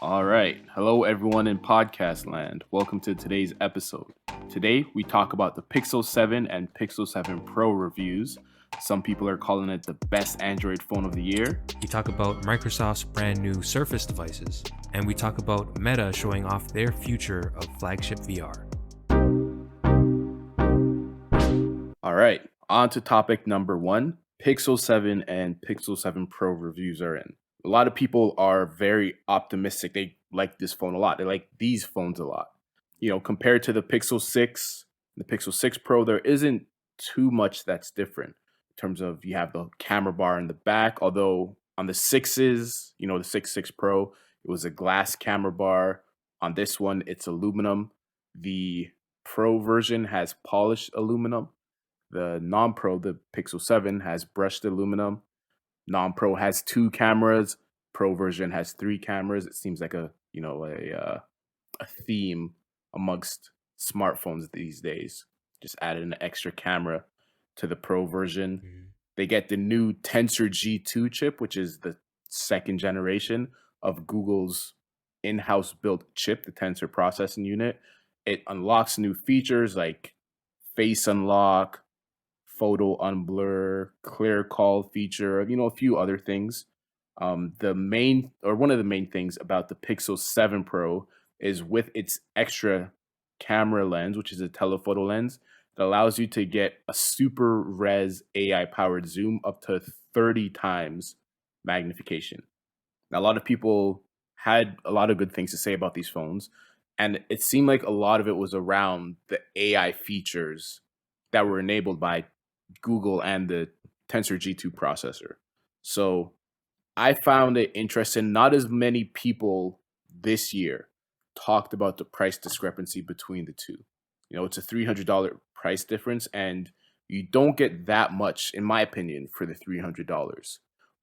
All right. Hello, everyone in podcast land. Welcome to today's episode. Today, we talk about the Pixel 7 and Pixel 7 Pro reviews. Some people are calling it the best Android phone of the year. We talk about Microsoft's brand new Surface devices, and we talk about Meta showing off their future of flagship VR. All right. On to topic number one. Pixel 7 and Pixel 7 Pro reviews are in. A lot of people are very optimistic. They like this phone a lot. They like these phones a lot. You know, compared to the Pixel 6, the Pixel 6 Pro, there isn't too much that's different in terms of you have the camera bar in the back. Although on the 6s, the 6 Pro, it was a glass camera bar. On this one, it's aluminum. The Pro version has polished aluminum. The non-Pro, the Pixel 7, has brushed aluminum. Non-Pro has 2 cameras. Pro version has 3 cameras. It seems like a theme amongst smartphones these days. Just added an extra camera to the Pro version. Mm-hmm. They get the new Tensor G2 chip, which is the second generation of Google's in-house built chip, the Tensor processing unit. It unlocks new features like face unlock, photo unblur, clear call feature, a few other things. One of the main things about the Pixel 7 Pro is with its extra camera lens, which is a telephoto lens, that allows you to get a super res AI powered zoom up to 30 times magnification. Now, a lot of people had a lot of good things to say about these phones, and it seemed like a lot of it was around the AI features that were enabled by Google and the Tensor G2 processor. So I found it interesting. Not as many people this year talked about the price discrepancy between the two. It's a $300 price difference, and you don't get that much, in my opinion, for the $300.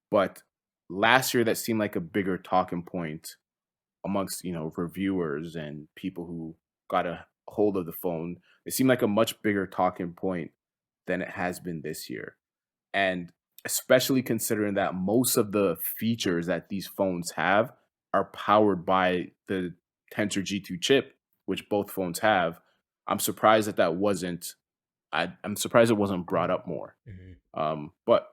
But last year, that seemed like a bigger talking point amongst, reviewers and people who got a hold of the phone. It seemed like a much bigger talking point than it has been this year. And especially considering that most of the features that these phones have are powered by the Tensor G2 chip, which both phones have. I'm surprised I'm surprised it wasn't brought up more. Mm-hmm. But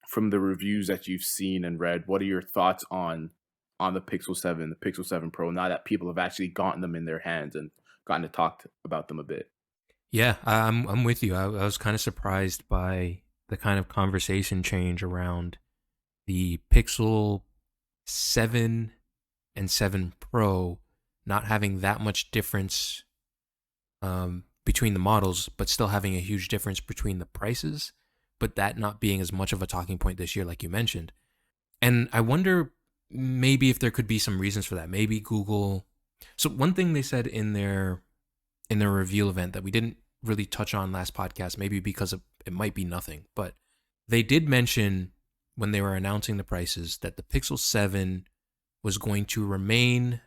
from the reviews that you've seen and read, what are your thoughts on the Pixel 7, the Pixel 7 Pro, now that people have actually gotten them in their hands and gotten to talk about them a bit? Yeah, I'm with you. I was kind of surprised by the kind of conversation change around the Pixel 7 and 7 Pro not having that much difference between the models, but still having a huge difference between the prices, but that not being as much of a talking point this year, like you mentioned. And I wonder maybe if there could be some reasons for that. Maybe Google. So one thing they said in their reveal event that we didn't really touch on last podcast, maybe because it might be nothing, but they did mention when they were announcing the prices that the Pixel 7 was going to remain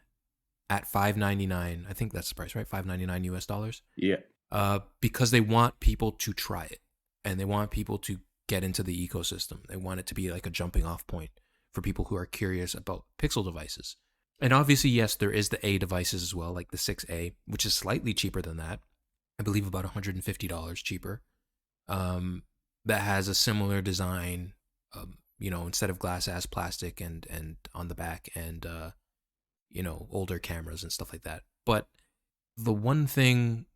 at $599. I think that's the price, right? $599 US. Yeah. Because they want people to try it and they want people to get into the ecosystem. They want it to be like a jumping off point for people who are curious about Pixel devices. And obviously, yes, there is the A devices as well, like the 6A, which is slightly cheaper than that. I believe about $150 cheaper. That has a similar design, instead of glass, as plastic and on the back and, older cameras and stuff like that. But the one thing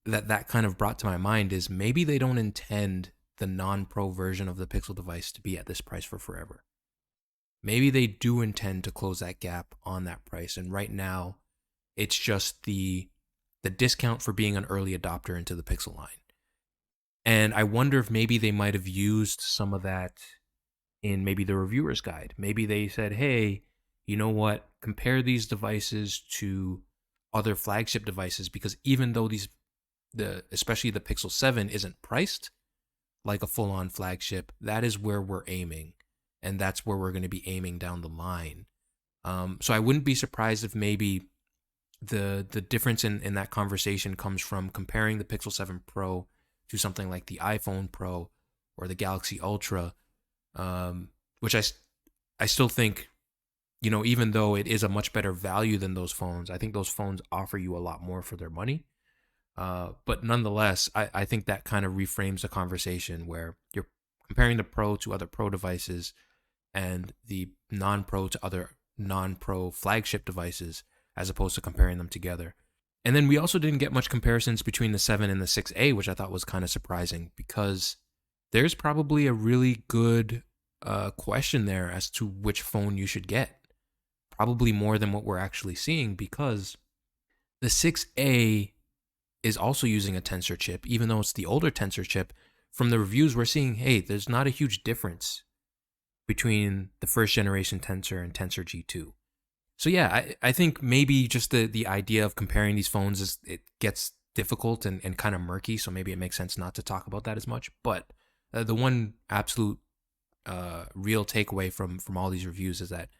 that kind of brought to my mind is maybe they don't intend the non-Pro version of the Pixel device to be at this price for forever. Maybe they do intend to close that gap on that price. And right now, it's just the discount for being an early adopter into the Pixel line. And I wonder if maybe they might have used some of that in maybe the reviewer's guide. Maybe they said, hey, you know what? Compare these devices to other flagship devices, because even though especially the Pixel 7 isn't priced like a full-on flagship, that is where we're aiming. And that's where we're going to be aiming down the line. So I wouldn't be surprised if maybe the difference in that conversation comes from comparing the Pixel 7 Pro to something like the iPhone Pro or the Galaxy Ultra, which I still think, even though it is a much better value than those phones, I think those phones offer you a lot more for their money. But nonetheless, I think that kind of reframes the conversation where you're comparing the Pro to other Pro devices and the non-Pro to other non-Pro flagship devices, as opposed to comparing them together. And then we also didn't get much comparisons between the 7 and the 6A, which I thought was kind of surprising because there's probably a really good question there as to which phone you should get. Probably more than what we're actually seeing, because the 6A is also using a Tensor chip, even though it's the older Tensor chip. From the reviews, we're seeing, hey, there's not a huge difference between the first generation Tensor and Tensor G2. So yeah, I think maybe just the idea of comparing these phones it gets difficult and kind of murky. So maybe it makes sense not to talk about that as much. But the one absolute real takeaway from all these reviews is that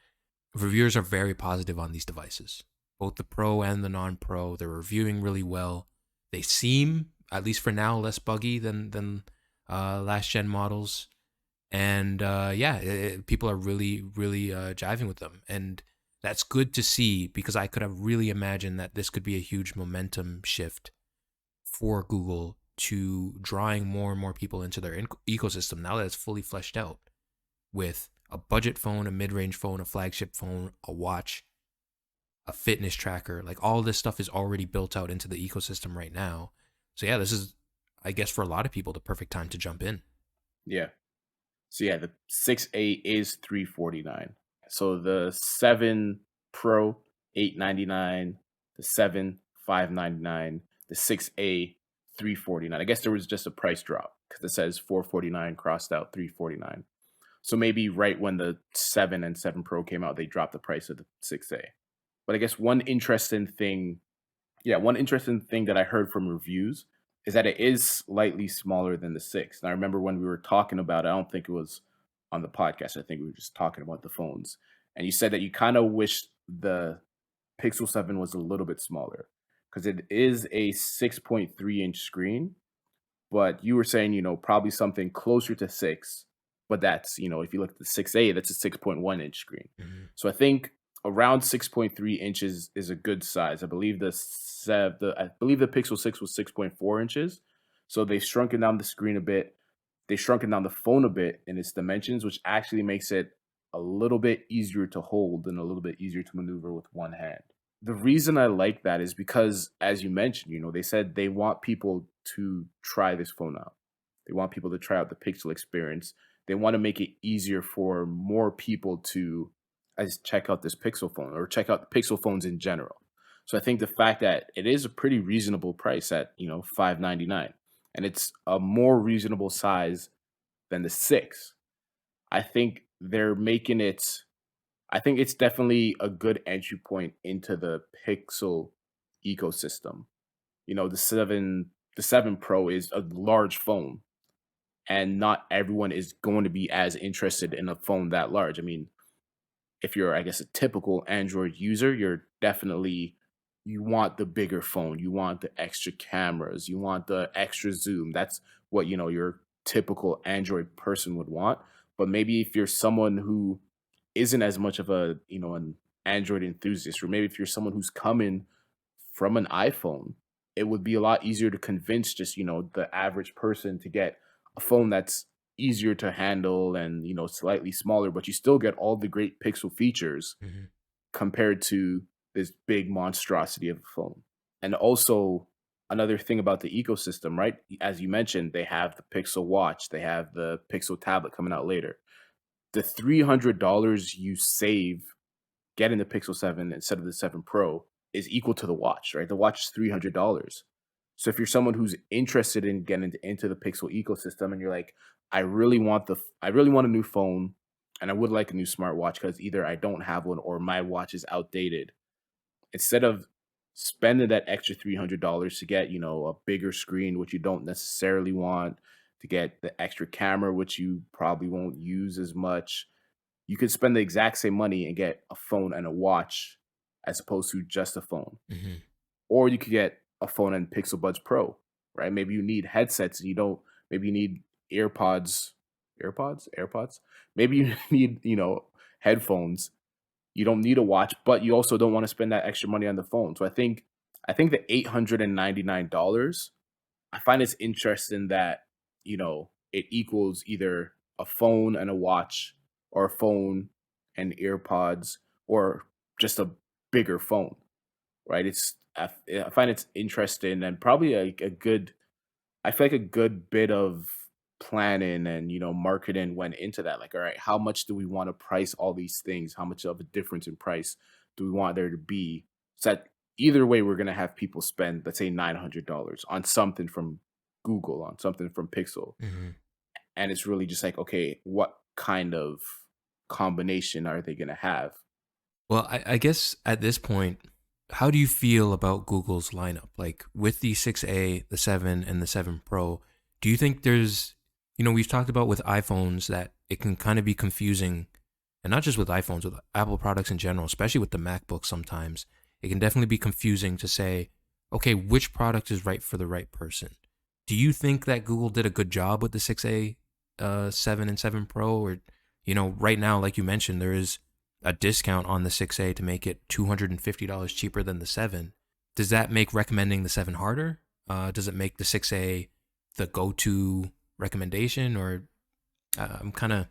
reviewers are very positive on these devices, both the Pro and the non-Pro. They're reviewing really well. They seem, at least for now, less buggy than last gen models. And people are really jiving with them, and that's good to see, because I could have really imagined that this could be a huge momentum shift for Google to drawing more and more people into their ecosystem now that it's fully fleshed out with a budget phone, a mid-range phone, a flagship phone, a watch, a fitness tracker. Like, all this stuff is already built out into the ecosystem right now. So yeah, this is, I guess, for a lot of people, the perfect time to jump in. Yeah. So yeah, the 6A is 349. So the 7 Pro 899, the 7 599, the 6A 349. I guess there was just a price drop because it says 449 crossed out 349. So maybe right when the 7 and 7 Pro came out, they dropped the price of the 6A. But I guess one interesting thing that I heard from reviews is that it is slightly smaller than the 6. And I remember when we were talking about it, I don't think it was on the podcast. I think we were just talking about the phones. And you said that you kind of wish the Pixel 7 was a little bit smaller because it is a 6.3-inch screen, but you were saying, probably something closer to 6, but that's, if you look at the 6A, that's a 6.1-inch screen. Mm-hmm. So I think around 6.3 inches is a good size. I believe the Pixel 6 was 6.4 inches. So they've shrunken down the screen a bit. They've shrunken down the phone a bit in its dimensions, which actually makes it a little bit easier to hold and a little bit easier to maneuver with one hand. The reason I like that is because, as you mentioned, they said they want people to try this phone out. They want people to try out the Pixel experience. They want to make it easier for more people to check out this Pixel phone or check out the Pixel phones in general. So I think the fact that it is a pretty reasonable price at, $599, and it's a more reasonable size than the 6. I think they're making it I think it's definitely a good entry point into the Pixel ecosystem. The 7 Pro is a large phone, and not everyone is going to be as interested in a phone that large. I mean, if you're, I guess, a typical Android user, you want the bigger phone, you want the extra cameras, you want the extra zoom. That's what, your typical Android person would want. But maybe if you're someone who isn't as much of an Android enthusiast, or maybe if you're someone who's coming from an iPhone, it would be a lot easier to convince just, the average person to get a phone that's easier to handle and, slightly smaller, but you still get all the great Pixel features Mm-hmm. compared to this big monstrosity of a phone. And also, another thing about the ecosystem, right? As you mentioned, they have the Pixel Watch, they have the Pixel tablet coming out later. The $300 you save getting the Pixel 7 instead of the 7 Pro is equal to the watch, right? The watch is $300. So if you're someone who's interested in getting into the Pixel ecosystem and you're like, I really want a new phone and I would like a new smartwatch because either I don't have one or my watch is outdated. Instead of spending that extra $300 to get, a bigger screen, which you don't necessarily want, to get the extra camera, which you probably won't use as much, you could spend the exact same money and get a phone and a watch as opposed to just a phone. Mm-hmm. Or you could get a phone and Pixel Buds Pro, right? Maybe you need headsets and you don't, maybe you need AirPods. Maybe you need, headphones You don't need a watch, but you also don't want to spend that extra money on the phone. So I think the $899, I find it's interesting that, it equals either a phone and a watch, or a phone and earpods, or just a bigger phone, right? I find it's interesting, and probably a good, I feel like a good bit of planning and, marketing went into that. Like, all right, how much do we want to price all these things? How much of a difference in price do we want there to be? So that either way, we're gonna have people spend, let's say, $900 on something from Google, on something from Pixel. Hmm. And it's really just like, okay, what kind of combination are they gonna have? Well, I guess at this point, how do you feel about Google's lineup? Like with the 6A, the 7, and the 7 Pro, do you think there's, we've talked about with iPhones that it can kind of be confusing, and not just with iPhones, with Apple products in general, especially with the MacBook sometimes, it can definitely be confusing to say, okay, which product is right for the right person? Do you think that Google did a good job with the 6A, 7, and 7 Pro? Or, right now, like you mentioned, there is a discount on the 6A to make it $250 cheaper than the 7. Does that make recommending the 7 harder? Does it make the 6A the go-to recommendation? Or I'm kind of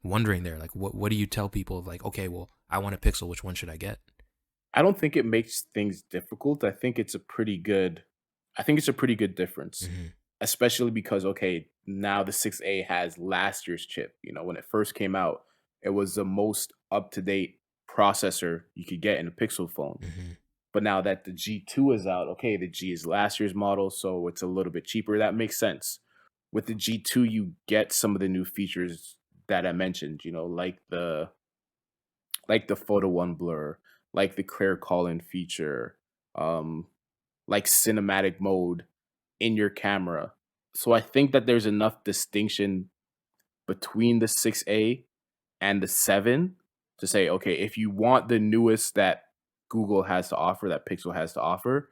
wondering there, like, what do you tell people of like, okay, well, I want a Pixel, which one should I get? I don't think it makes things difficult. I think it's a pretty good difference, Hmm. especially because, okay, now the 6A has last year's chip. When it first came out, it was the most up to date processor you could get in a Pixel phone. Hmm. But now that the G2 is out, okay, the G is last year's model, so it's a little bit cheaper. That makes sense. With the G2, you get some of the new features that I mentioned, like the photo one blur, like the clear call-in feature, um, like cinematic mode in your camera. So I think that there's enough distinction between the 6A and the 7 to say, okay, if you want the newest that Google has to offer, that Pixel has to offer,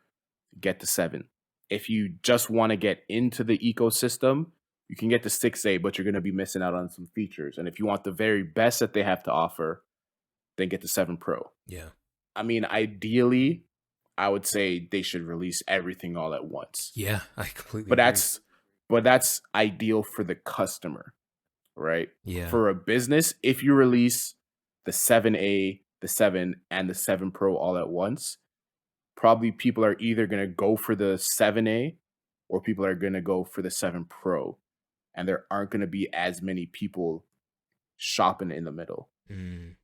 get the 7. If you just want to get into the ecosystem, you can get the 6A, but you're going to be missing out on some features. And if you want the very best that they have to offer, then get the 7 Pro. Yeah. I mean, ideally, I would say they should release everything all at once. Yeah, I completely But agree. that's ideal for the customer, right? Yeah. For a business, if you release the 7A, the 7, and the 7 Pro all at once, probably people are either going to go for the 7A, or people are going to go for the 7 Pro. And there aren't going to be as many people shopping in the middle. Mm,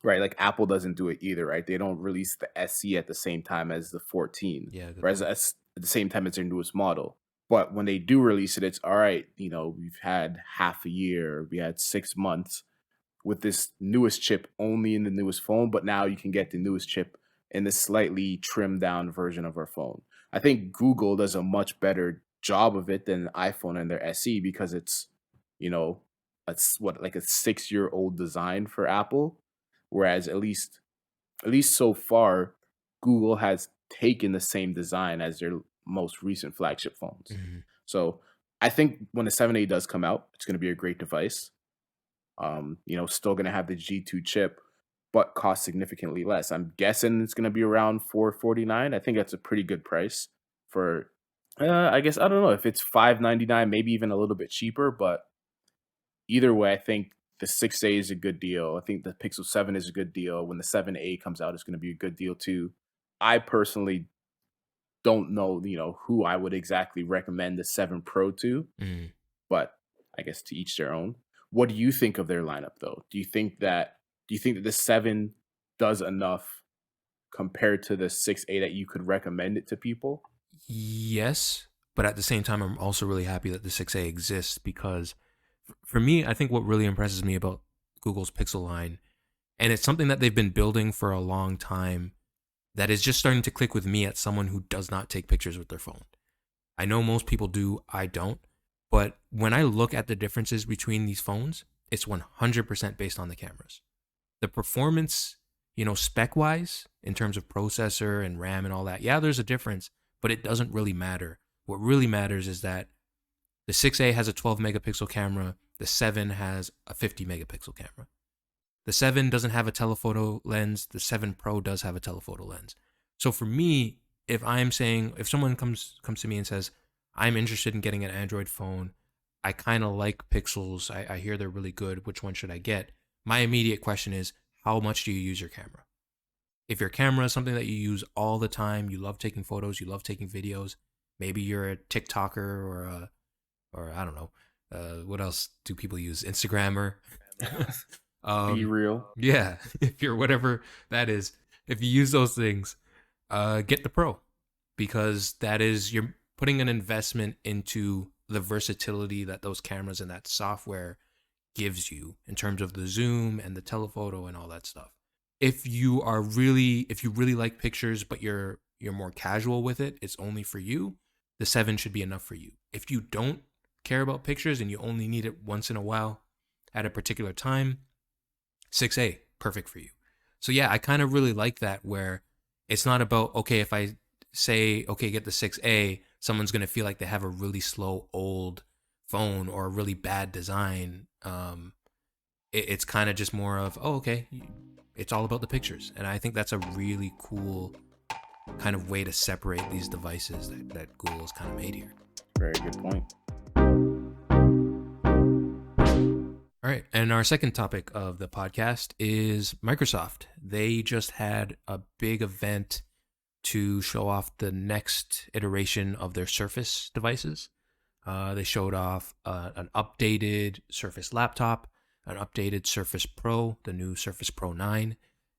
Right, like Apple doesn't do it either, right? They don't release the SE at the same time as the 14, yeah, good or point. at the same time as their newest model. But when they do release it, it's all right. We've had half a year, we had 6 months with this newest chip only in the newest phone, but now you can get the newest chip in the slightly trimmed down version of our phone. I think Google does a much better job of it than iPhone and their SE, because you know, it's what, like a 6-year old design for Apple, whereas at least so far, Google has taken the same design as their most recent flagship phones. Mhm. So I think when the 7A does come out, it's going to be a great device. Still going to have the G2 chip, but cost significantly less. I'm guessing it's going to be around 449. I think that's a pretty good price for. I guess I don't know if it's 599, maybe even a little bit cheaper, but either way, I think the 6A is a good deal. I think the Pixel 7 is a good deal. When the 7A comes out, it's going to be a good deal too. I personally don't know, who I would exactly recommend the 7 Pro to, Mm. but I guess to each their own. What do you think of their lineup though? Do you think that the 7 does enough compared to the 6A that you could recommend it to people? Yes, but at the same time, I'm also really happy that the 6A exists because for me, I think what really impresses me about Google's Pixel line, and it's something that they've been building for a long time, that is just starting to click with me as someone who does not take pictures with their phone. I know most people do, I don't. But when I look at the differences between these phones, it's 100% based on the cameras. The performance, spec wise, in terms of processor and RAM and all that, yeah, there's a difference, but it doesn't really matter. What really matters is that the 6A has a 12 megapixel camera, the 7 has a 50 megapixel camera. The 7 doesn't have a telephoto lens. The 7 Pro does have a telephoto lens. So for me, if someone comes to me and says, I'm interested in getting an Android phone, I kind of like Pixels, I hear they're really good, which one should I get? My immediate question is, how much do you use your camera? If your camera is something that you use all the time, you love taking photos, you love taking videos, maybe you're a TikToker or I don't know, what else do people use? Instagrammer. Be um, real. yeah, if you're whatever that is, if you use those things, get the Pro, because you're putting an investment into the versatility that those cameras and that software gives you in terms of the zoom and the telephoto and all that stuff. If you really like pictures but you're more casual with it, it's only for you, the 7 should be enough for you. If you don't care about pictures and you only need it once in a while at a particular time, 6A, perfect for you. So yeah, I kind of really like that, where it's not about, okay, if I say, okay, get the 6A, someone's going to feel like they have a really slow old phone or a really bad design. It's kind of just more of, oh, okay, it's all about the pictures. And I think that's a really cool kind of way to separate these devices that Google has kind of made here. Very good point. All right. And our second topic of the podcast is Microsoft. They just had a big event to show off the next iteration of their Surface devices. They showed off an updated Surface laptop, an updated Surface Pro, the new Surface Pro 9,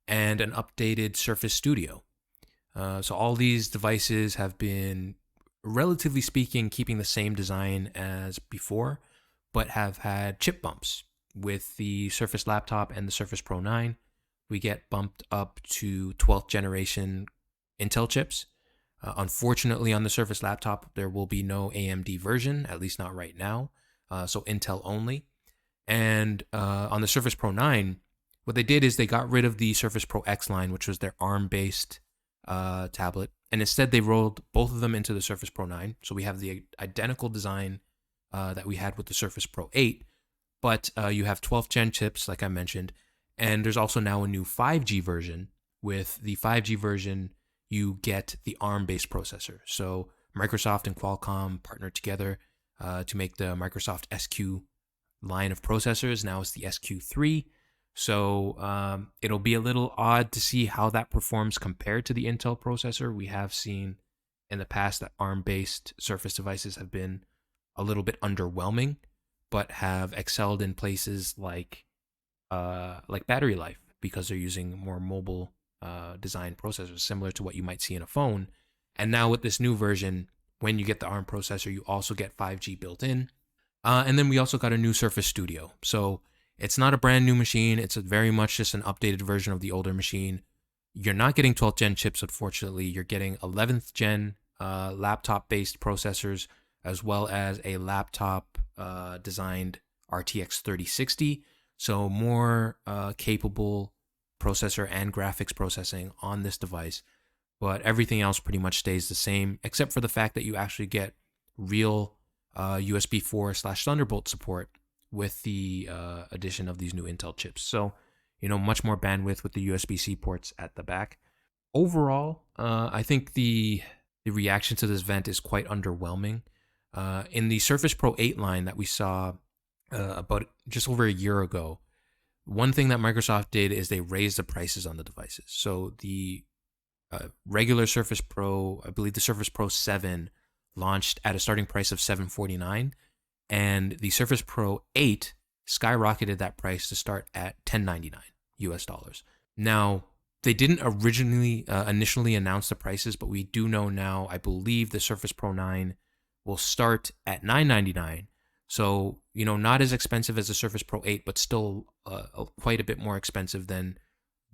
and an updated Surface Studio. So all these devices have been, relatively speaking, keeping the same design as before, but have had chip bumps. With the Surface laptop and the Surface Pro 9, we get bumped up to 12th generation Intel chips. Unfortunately, on the Surface laptop, there will be no AMD version, at least not right now, so Intel only. And on the Surface Pro 9, what they did is they got rid of the Surface Pro X line, which was their ARM-based tablet, and instead they rolled both of them into the Surface Pro 9. So we have the identical design that we had with the Surface Pro 8, but you have 12th gen chips, like I mentioned, and there's also now a new 5G version. With the 5G version, you get the ARM-based processor. So Microsoft and Qualcomm partnered together to make the Microsoft SQ line of processors. Now it's the SQ3. So it'll be a little odd to see how that performs compared to the Intel processor. We have seen in the past that ARM-based Surface devices have been a little bit underwhelming, but have excelled in places like battery life, because they're using more mobile design processors, similar to what you might see in a phone. And now with this new version, when you get the ARM processor, you also get 5G built in. And then we also got a new Surface Studio. So it's not a brand new machine. It's very much just an updated version of the older machine. You're not getting 12th gen chips, unfortunately. You're getting 11th gen laptop-based processors, as well as a laptop designed RTX 3060. So more capable processor and graphics processing on this device. But everything else pretty much stays the same, except for the fact that you actually get real USB 4/Thunderbolt support with the addition of these new Intel chips. So, much more bandwidth with the USB-C ports at the back. Overall, I think the reaction to this event is quite underwhelming. In the Surface Pro 8 line that we saw about just over a year ago, one thing that Microsoft did is they raised the prices on the devices. So the regular Surface Pro, I believe the Surface Pro 7 launched at a starting price of $749, and the Surface Pro 8 skyrocketed that price to start at $1099 US. Now, they didn't initially announce the prices, but we do know now, I believe the Surface Pro 9 will start at $999. So, not as expensive as the Surface Pro 8, but still quite a bit more expensive than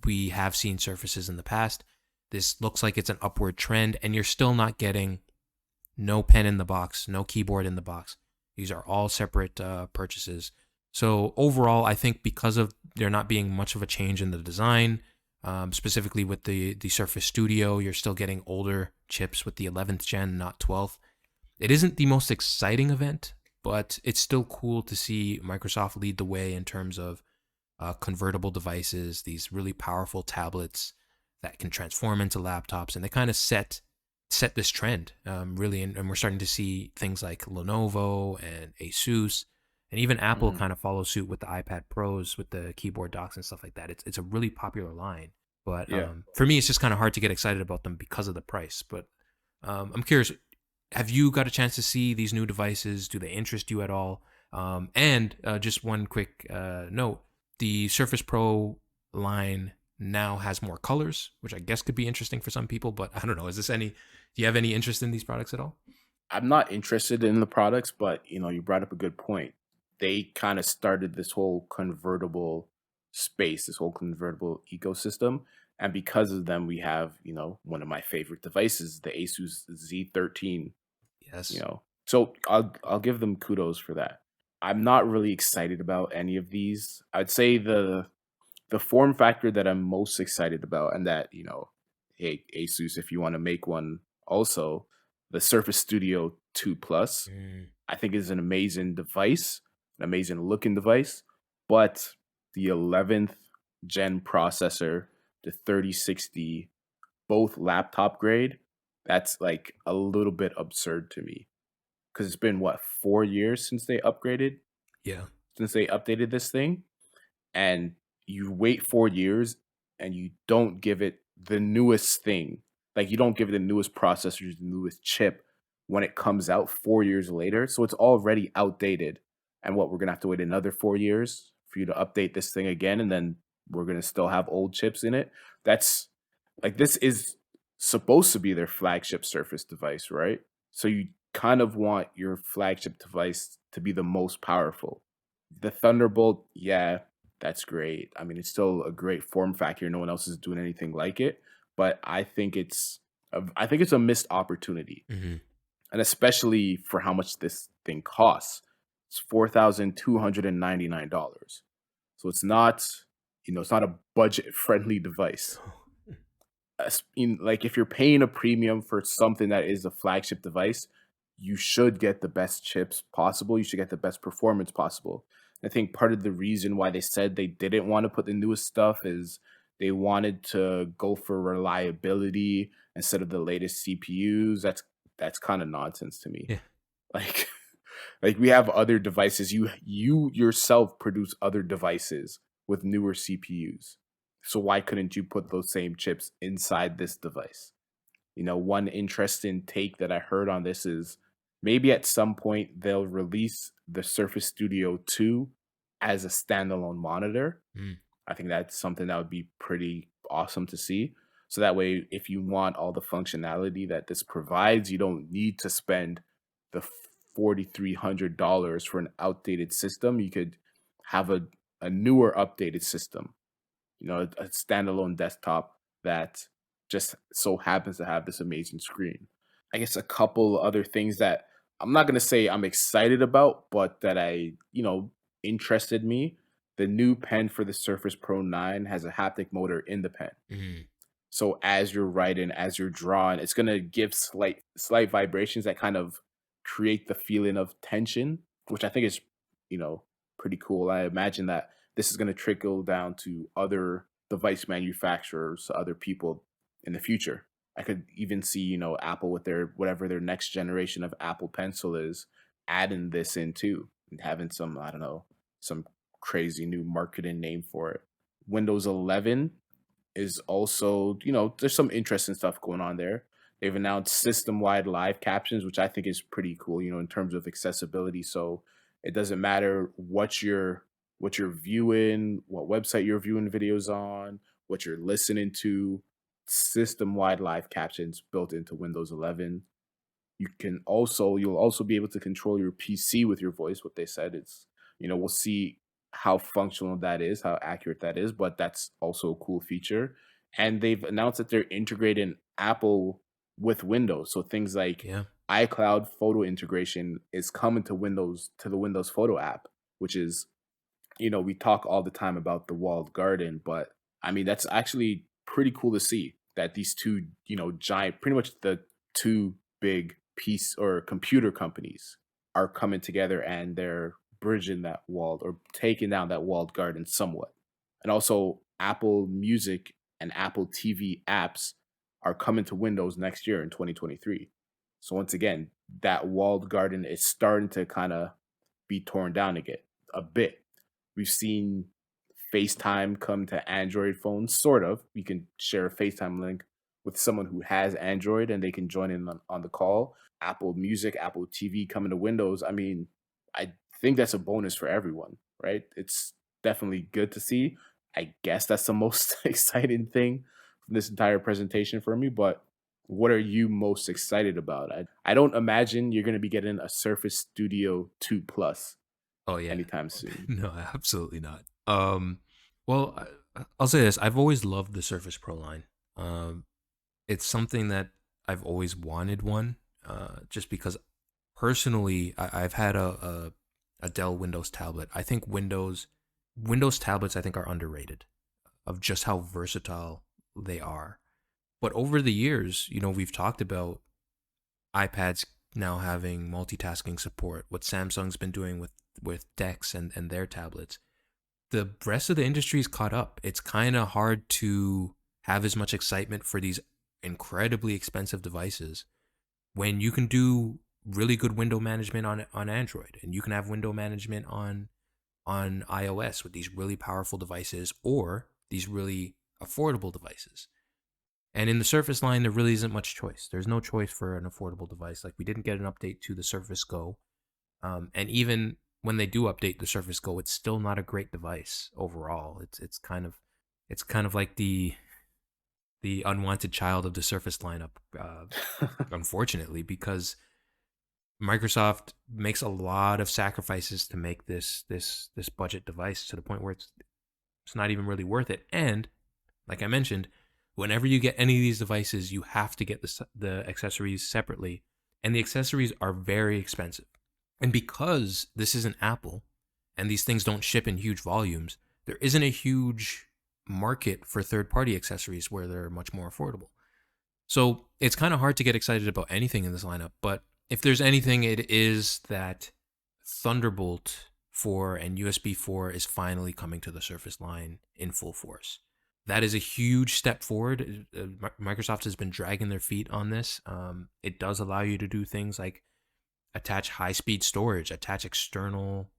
we have seen Surfaces in the past. This looks like it's an upward trend, and you're still not getting no pen in the box, no keyboard in the box. These are all separate purchases. So overall, I think because of there not being much of a change in the design, specifically with the Surface Studio, you're still getting older chips with the 11th gen, not 12th. It isn't the most exciting event, but it's still cool to see Microsoft lead the way in terms of convertible devices, these really powerful tablets that can transform into laptops, and they kind of set this trend, really. And we're starting to see things like Lenovo and Asus, and even Apple Mhm. kind of follow suit with the iPad Pros with the keyboard docks and stuff like that. It's a really popular line, but Yeah. for me, it's just kind of hard to get excited about them because of the price. But I'm curious, have you got a chance to see these new devices? Do they interest you at all? And just one quick note: the Surface Pro line now has more colors, which I guess could be interesting for some people. But I don't know. Is this any? Do you have any interest in these products at all? I'm not interested in the products, but you brought up a good point. They kind of started this whole convertible space, this whole convertible ecosystem. And because of them, we have, one of my favorite devices, the Asus Z13, Yes. So I'll give them kudos for that. I'm not really excited about any of these. I'd say the form factor that I'm most excited about, and that, hey, Asus, if you want to make one also, the Surface Studio 2 Plus, Mm, I think is an amazing device, an amazing looking device. But the 11th gen processor, the 3060, both laptop grade, that's like a little bit absurd to me because it's been what, 4 years yeah. since they updated this thing, and you wait 4 years and you don't give it the newest thing. Like, you don't give it the newest processors, the newest chip when it comes out 4 years later, so it's already outdated, and what, we're gonna have to wait another 4 years for you to update this thing again, and then we're gonna still have old chips in it? That's this is supposed to be their flagship Surface device, right? So you kind of want your flagship device to be the most powerful. The Thunderbolt, yeah, that's great. I mean, it's still a great form factor. No one else is doing anything like it, but I think it's a missed opportunity, Hmm. and especially for how much this thing costs. It's $4,299. So it's not a budget friendly device. Like, if you're paying a premium for something that is a flagship device, you should get the best chips possible. You should get the best performance possible. I think part of the reason why they said they didn't want to put the newest stuff is they wanted to go for reliability instead of the latest CPUs. That's kind of nonsense to me. Yeah. Like, like, we have other devices. You yourself produce other devices with newer CPUs. So why couldn't you put those same chips inside this device? One interesting take that I heard on this is maybe at some point they'll release the Surface Studio 2 as a standalone monitor. Mm, I think that's something that would be pretty awesome to see. So that way, if you want all the functionality that this provides, you don't need to spend the $4,300 for an outdated system. You could have a newer, updated system, a standalone desktop that just so happens to have this amazing screen. I guess a couple other things that I'm not going to say I'm excited about, but that interested me. The new pen for the Surface Pro 9 has a haptic motor in the pen. mm, So as you're writing, as you're drawing, it's gonna give slight vibrations that kind of create the feeling of tension, which I think is, you know, pretty cool. I imagine that this is gonna trickle down to other device manufacturers, other people in the future. I could even see, Apple with their whatever their next generation of Apple Pencil is, adding this in too and having some, I don't know, some crazy new marketing name for it. Windows 11 is also, there's some interesting stuff going on there. They've announced system-wide live captions, which I think is pretty cool, in terms of accessibility. So it doesn't matter what you're viewing, what website you're viewing videos on, what you're listening to. System-wide live captions built into Windows 11. You'll also be able to control your PC with your voice. What they said is, we'll see how functional that is, how accurate that is, but that's also a cool feature. And they've announced that they're integrating Apple with Windows. So things like yeah. iCloud photo integration is coming to the Windows Photo app, which is, we talk all the time about the walled garden, but I mean, that's actually pretty cool to see that these two, giant, pretty much the two big piece or computer companies are coming together and they're bridging that walled or taking down that walled garden somewhat. And also, Apple Music and Apple TV apps are coming to Windows next year in 2023. So once again, that walled garden is starting to kind of be torn down again a bit. We've seen FaceTime come to Android phones, sort of. You can share a FaceTime link with someone who has Android and they can join in on the call. Apple Music, Apple TV coming to Windows. I mean, I think that's a bonus for everyone, right? It's definitely good to see. I guess that's the most exciting thing from this entire presentation for me. But what are you most excited about? I don't imagine you're going to be getting a Surface Studio 2 Plus Oh yeah. anytime soon. No, absolutely not. Well, I'll say this: I've always loved the Surface Pro line. Um, it's something that I've always wanted one, just because personally, I've had a Dell Windows tablet. I think Windows tablets I think are underrated of just how versatile they are. But over the years, we've talked about iPads now having multitasking support, what Samsung's been doing with DeX and their tablets. The rest of the industry's caught up. It's kind of hard to have as much excitement for these incredibly expensive devices when you can do really good window management on Android, and you can have window management on iOS with these really powerful devices or these really affordable devices. And in the Surface line, there really isn't much choice. There's no choice for an affordable device. Like, we didn't get an update to the Surface Go. And even when they do update the Surface Go, it's still not a great device overall. It's kind of like the unwanted child of the Surface lineup, unfortunately, because Microsoft makes a lot of sacrifices to make this budget device to the point where it's not even really worth it. And like I mentioned, whenever you get any of these devices, you have to get the accessories separately, and the accessories are very expensive. And because this isn't Apple, and these things don't ship in huge volumes, there isn't a huge market for third-party accessories where they're much more affordable. So it's kind of hard to get excited about anything in this lineup, but if there's anything, it is that Thunderbolt 4 and USB 4 is finally coming to the Surface line in full force. That is a huge step forward. Microsoft has been dragging their feet on this. It does allow you to do things like attach high-speed storage, attach external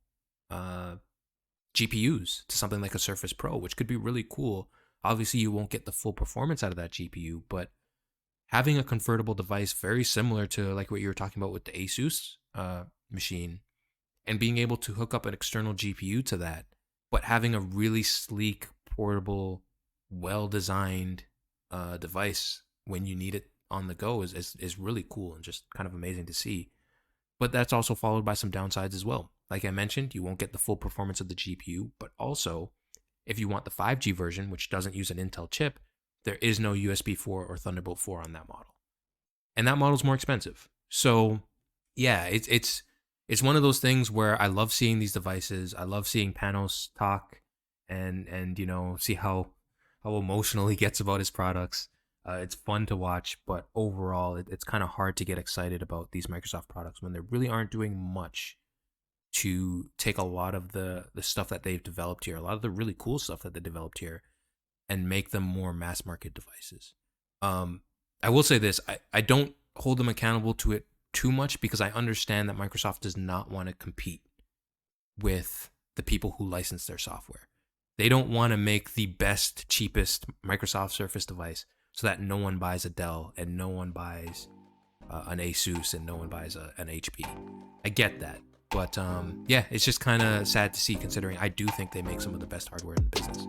GPUs to something like a Surface Pro, which could be really cool. Obviously, you won't get the full performance out of that GPU, but having a convertible device very similar to like what you were talking about with the Asus machine, and being able to hook up an external GPU to that, but having a really sleek, portable, well-designed device when you need it on the go is really cool and just kind of amazing to see. But that's also followed by some downsides as well. Like I mentioned, you won't get the full performance of the GPU, but also if you want the 5G version, which doesn't use an Intel chip, there is no USB 4 or Thunderbolt 4 on that model. And that model's more expensive. So, yeah, it's one of those things where I love seeing these devices. I love seeing Panos talk and see how emotional he gets about his products. It's fun to watch, but overall, it's kind of hard to get excited about these Microsoft products when they really aren't doing much to take a lot of the stuff that they've developed here, a lot of the really cool stuff that they developed here, and make them more mass market devices. I will say this, I don't hold them accountable to it too much because I understand that Microsoft does not want to compete with the people who license their software. They don't want to make the best, cheapest Microsoft Surface device so that no one buys a Dell and no one buys an Asus and no one buys an HP. I get that. But yeah, it's just kind of sad to see considering I do think they make some of the best hardware in the business.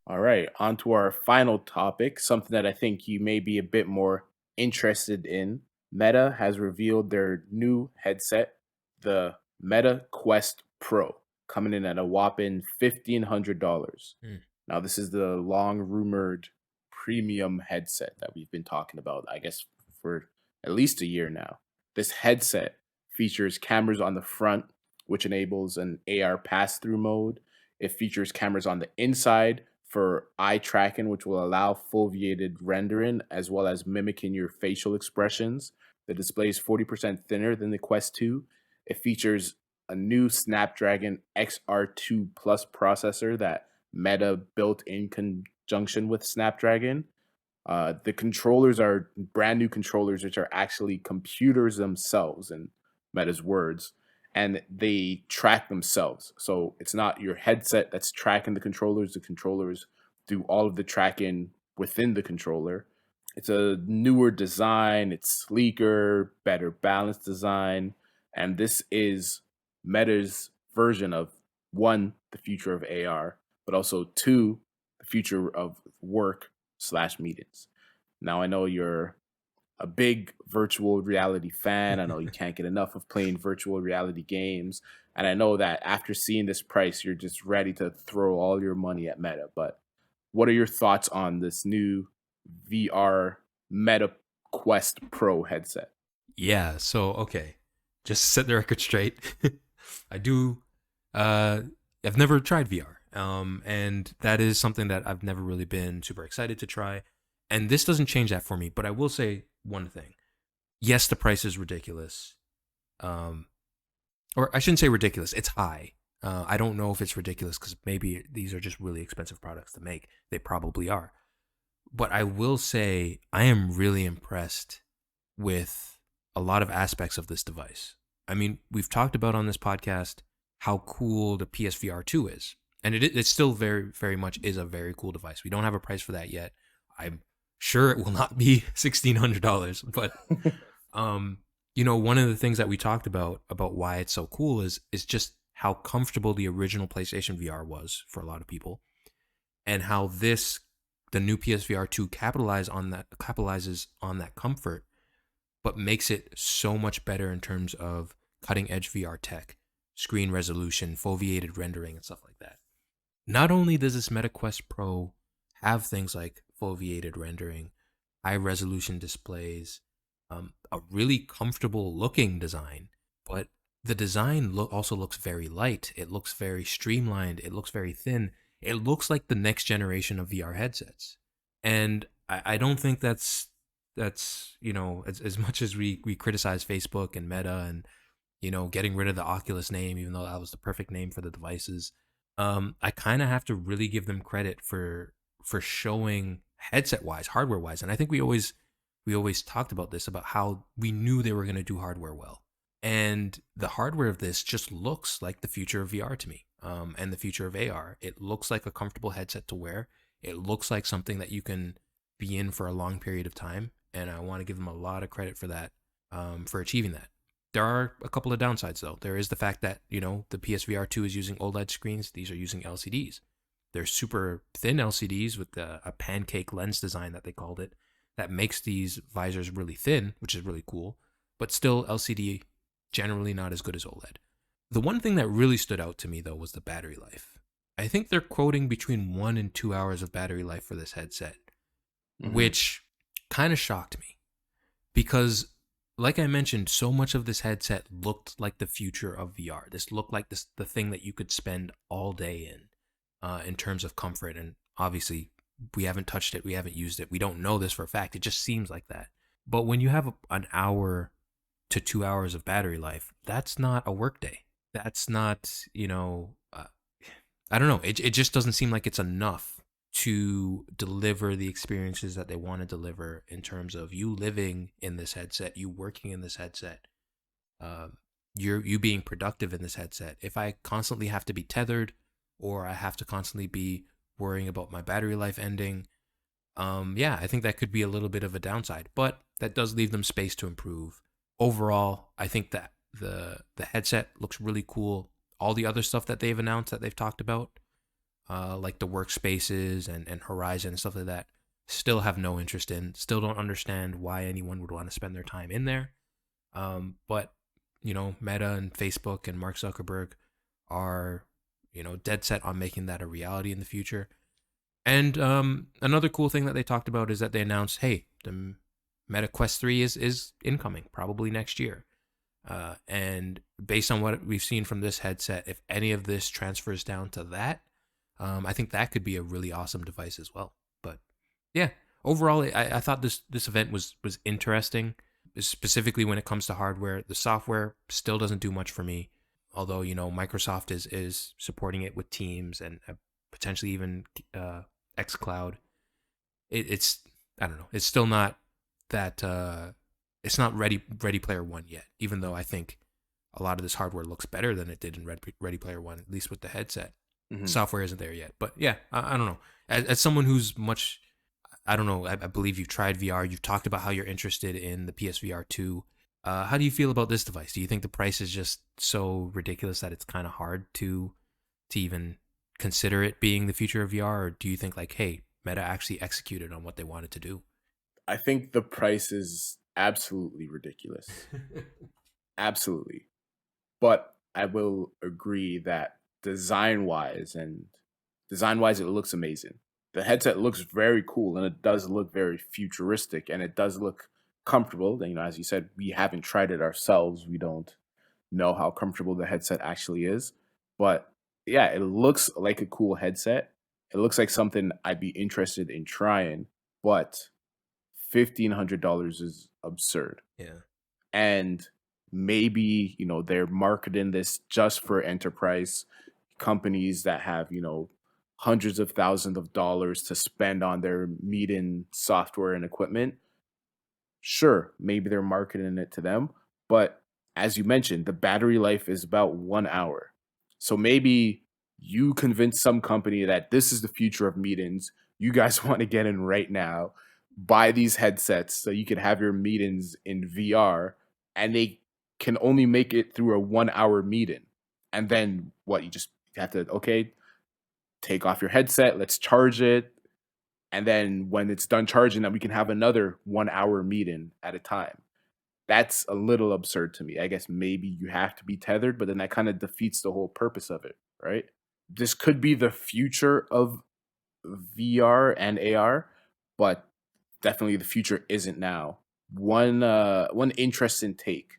All right, on to our final topic, something that I think you may be a bit more interested in. Meta has revealed their new headset, the Meta Quest Pro, coming in at a whopping $1,500. Mm. Now, this is the long rumored premium headset that we've been talking about, I guess, for at least a year now. This headset features cameras on the front, which enables an AR pass through mode. It features cameras on the inside for eye tracking, which will allow foveated rendering as well as mimicking your facial expressions. The display is 40% thinner than the Quest 2. It features a new Snapdragon XR2 Plus processor that Meta built in conjunction with Snapdragon. The controllers are brand new controllers, which are actually computers themselves, in Meta's words, and they track themselves. So it's not your headset that's tracking the controllers. The controllers do all of the tracking within the controller. It's a newer design, it's sleeker, better balanced design, and this is Meta's version of one, the future of AR, but also two, the future of work slash meetings. Now I know you're a big virtual reality fan. I know you can't get enough of playing virtual reality games. And I know that after seeing this price, you're just ready to throw all your money at Meta. But what are your thoughts on this new VR Meta Quest Pro headset? Yeah, so okay. Just to set the record straight. I do I've never tried VR. And that is something that I've never really been super excited to try. And this doesn't change that for me, but I will say one thing. Yes, the price is ridiculous. Um or I shouldn't say ridiculous. It's high. I don't know if it's ridiculous because maybe these are just really expensive products to make. They probably are. But I will say I am really impressed with a lot of aspects of this device. I mean, we've talked about on this podcast how cool the PSVR 2 is. And it still very, very much is a very cool device. We don't have a price for that yet. I'm sure it will not be $1,600, but one of the things that we talked about why it's so cool is just how comfortable the original PlayStation VR was for a lot of people, and how the new PSVR 2 capitalizes on that comfort, but makes it so much better in terms of cutting edge VR tech, screen resolution, foveated rendering, and stuff like that. Not only does this MetaQuest Pro have things like foveated rendering, high resolution displays, a really comfortable looking design, but the design also looks very light. It looks very streamlined. It looks very thin. It looks like the next generation of VR headsets. And I don't think that's as much as we criticize Facebook and Meta and getting rid of the Oculus name, even though that was the perfect name for the devices. I kind of have to really give them credit for showing headset wise, hardware wise, and I think we always talked about this, about how we knew they were going to do hardware well, and the hardware of this just looks like the future of VR to me, and the future of AR. It looks like a comfortable headset to wear. It looks like something that you can be in for a long period of time, and I want to give them a lot of credit for that, for achieving that. There are a couple of downsides, though. There is the fact that, the PSVR 2 is using OLED screens. These are using LCDs. They're super thin LCDs with a pancake lens design that they called it, that makes these visors really thin, which is really cool, but still LCD, generally not as good as OLED. The one thing that really stood out to me, though, was the battery life. I think they're quoting between 1 and 2 hours of battery life for this headset, which kind of shocked me because, like I mentioned, so much of this headset looked like the future of VR. This looked like the thing that you could spend all day in terms of comfort. And obviously, we haven't touched it. We haven't used it. We don't know this for a fact. It just seems like that. But when you have an hour to 2 hours of battery life, that's not a work day. That's not, I don't know. It just doesn't seem like it's enough to deliver the experiences that they want to deliver in terms of you living in this headset, you working in this headset, you being productive in this headset. If I constantly have to be tethered, or I have to constantly be worrying about my battery life ending, I think that could be a little bit of a downside, but that does leave them space to improve. Overall, I think that the headset looks really cool. All the other stuff that they've announced, that they've talked about, like the workspaces and Horizon and stuff like that, still have no interest in. Still don't understand why anyone would want to spend their time in there. But Meta and Facebook and Mark Zuckerberg are dead set on making that a reality in the future. And another cool thing that they talked about is that they announced, hey, the Meta Quest 3 is incoming probably next year. And based on what we've seen from this headset, if any of this transfers down to that, I think that could be a really awesome device as well. But yeah, overall, I thought this event was interesting, specifically when it comes to hardware. The software still doesn't do much for me. Although Microsoft is supporting it with Teams and potentially even XCloud, it's I don't know. It's still not that it's not Ready Player One yet. Even though I think a lot of this hardware looks better than it did in Ready Player One, at least with the headset. Mhm. Software isn't there yet, but yeah, I don't know. As someone who's much, I don't know. I believe you've tried VR. You've talked about how you're interested in the PSVR 2. How do you feel about this device? Do you think the price is just so ridiculous that it's kind of hard to even consider it being the future of VR, or do you think like, hey, Meta actually executed on what they wanted to do? I think the price is absolutely ridiculous. Absolutely. But I will agree that design wise, it looks amazing. The headset looks very cool and it does look very futuristic and it does look comfortable. And, as you said, we haven't tried it ourselves. We don't know how comfortable the headset actually is. But yeah, it looks like a cool headset. It looks like something I'd be interested in trying, but $1,500 is absurd. Yeah. And maybe, they're marketing this just for enterprise companies that have, hundreds of thousands of dollars to spend on their meeting software and equipment. Sure, maybe they're marketing it to them, but as you mentioned, the battery life is about 1 hour. So maybe you convince some company that this is the future of meetings. You guys want to get in right now, buy these headsets so you can have your meetings in VR, and they can only make it through a 1 hour meeting. And then what? You just have to, okay, take off your headset, let's charge it, and then when it's done charging, then we can have another 1 hour meeting at a time. That's a little absurd to me. I guess maybe you have to be tethered, but then that kind of defeats the whole purpose of it, right? This could be the future of VR and AR, but definitely the future isn't now. One interesting take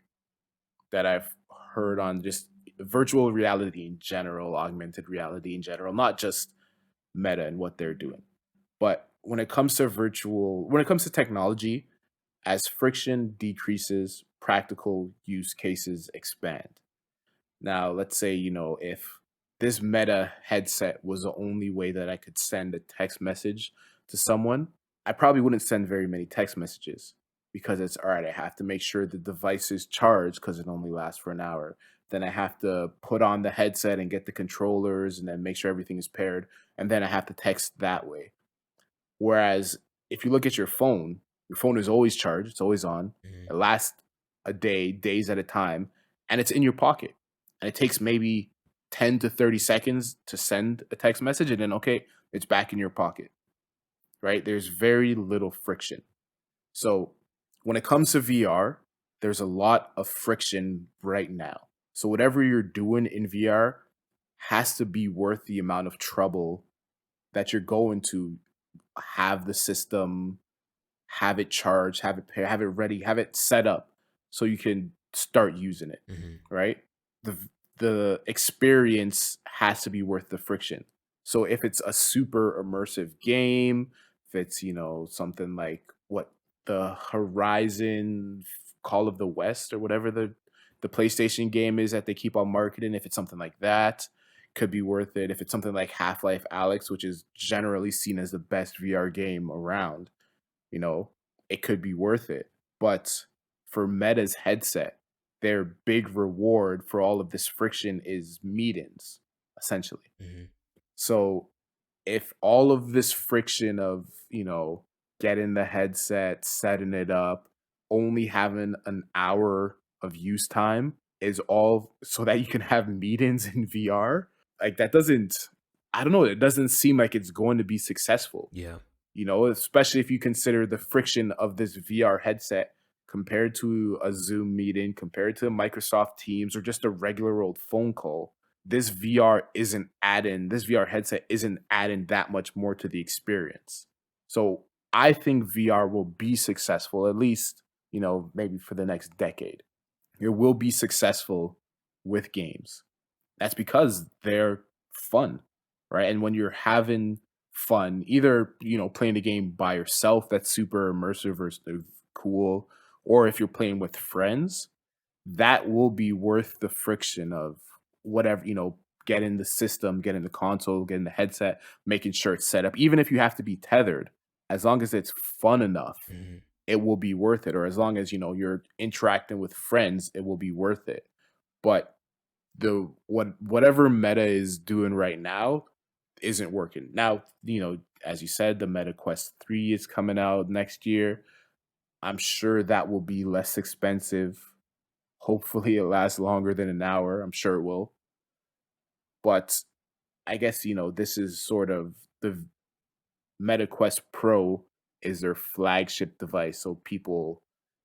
that I've heard on just virtual reality in general, augmented reality in general, not just Meta and what they're doing. But when it comes to technology, as friction decreases, practical use cases expand. Now, let's say, if this Meta headset was the only way that I could send a text message to someone, I probably wouldn't send very many text messages because it's all right. I have to make sure the device is charged because it only lasts for an hour. Then I have to put on the headset and get the controllers and then make sure everything is paired. And then I have to text that way. Whereas if you look at your phone is always charged, it's always on. Mhm. It lasts a day, days at a time, and it's in your pocket. And it takes maybe 10 to 30 seconds to send a text message, and then, okay, it's back in your pocket, right? There's very little friction. So when it comes to VR, there's a lot of friction right now. So whatever you're doing in VR has to be worth the amount of trouble that you're going to have the system, have it charged, have it ready, have it set up so you can start using it, Mhm. right? The experience has to be worth the friction. So if it's a super immersive game, if it's, something like what the Horizon Call of the West or whatever the PlayStation game is that they keep on marketing, if it's something like that, could be worth it. If it's something like Half-Life Alex, which is generally seen as the best VR game around, you know, it could be worth it. But for Meta's headset, their big reward for all of this friction is meetings, essentially. Mhm. So if all of this friction of, getting the headset, setting it up, only having an hour of use time is all so that you can have meetings in VR, like that doesn't, I don't know, it doesn't seem like it's going to be successful, Yeah. especially if you consider the friction of this VR headset compared to a Zoom meeting, compared to Microsoft Teams or just a regular old phone call. This VR headset isn't adding that much more to the experience. So I think VR will be successful, at least, maybe for the next decade. It will be successful with games. That's because they're fun, right? And when you're having fun, either, playing the game by yourself, that's super immersive or cool, or if you're playing with friends, that will be worth the friction of whatever, getting the system, getting the console, getting the headset, making sure it's set up. Even if you have to be tethered, as long as it's fun enough, Mhm. it will be worth it. Or as long as you're interacting with friends, it will be worth it. But whatever Meta is doing right now isn't working. Now, as you said, the Meta Quest 3 is coming out next year. I'm sure that will be less expensive. Hopefully it lasts longer than an hour. I'm sure it will. But I guess, this is sort of the Meta Quest Pro is their flagship device. So people,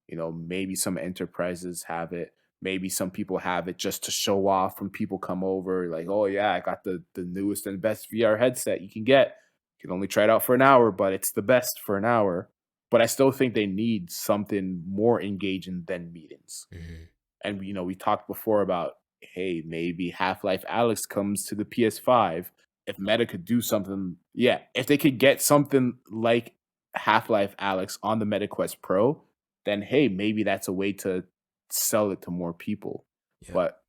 maybe some enterprises have it. Maybe some people have it just to show off when people come over, like, oh yeah, I got the newest and best VR headset you can get. You can only try it out for an hour, but it's the best for an hour. But I still think they need something more engaging than meetings. Mhm. And we talked before about, hey, maybe Half-Life Alex comes to the PS5. If Meta could do something, yeah, if they could get something like Half-Life Alex on the Meta Quest Pro, then hey, maybe that's a way to sell it to more people. Yeah. But